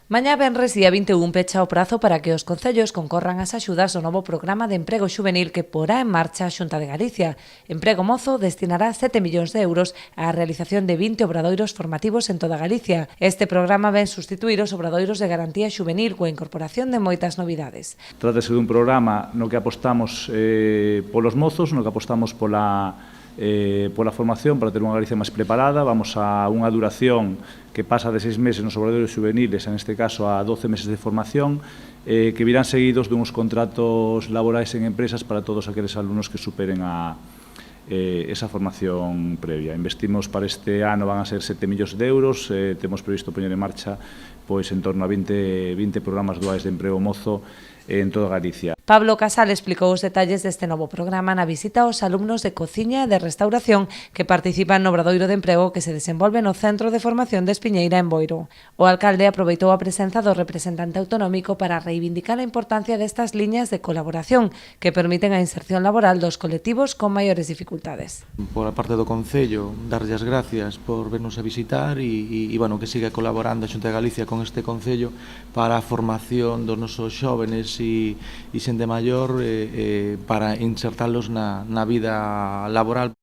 Mañá venres día 21 pecha o prazo para que os concellos concorran ás axudas do novo programa de emprego xuvenil que porá en marcha a Xunta de Galicia. Emprego Mozo destinará 7 millóns de euros á realización de 20 obradoiros formativos en toda Galicia. Este programa ven sustituir os obradoiros de garantía xuvenil coa incorporación de moitas novidades. Trátase dun programa no que apostamos polos mozos, no que apostamos pola formación para ter unha Galicia máis preparada. Vamos a unha duración que pasa de 6 meses nos obradoiros juveniles, en este caso a 12 meses de formación, que virán seguidos duns contratos laborais en empresas para todos aqueles alumnos que superen esa formación previa. Investimos para este ano, van a ser 7 millóns de euros, temos previsto poñer en marcha pois en torno a 20 programas duais de emprego mozo en toda Galicia. Pablo Casal explicou os detalles deste novo programa na visita aos alumnos de cociña e de restauración que participan no obradoiro de emprego que se desenvolve no Centro de Formación de Espiñeira en Boiro. O alcalde aproveitou a presenza do representante autonómico para reivindicar a importancia destas liñas de colaboración que permiten a inserción laboral dos colectivos con maiores dificultades. Por a parte do Concello, darlle as gracias por vernos a visitar e bueno, que siga colaborando a Xunta de Galicia con este Concello para a formación dos nosos xóvenes e xente maior para insertalos na vida laboral.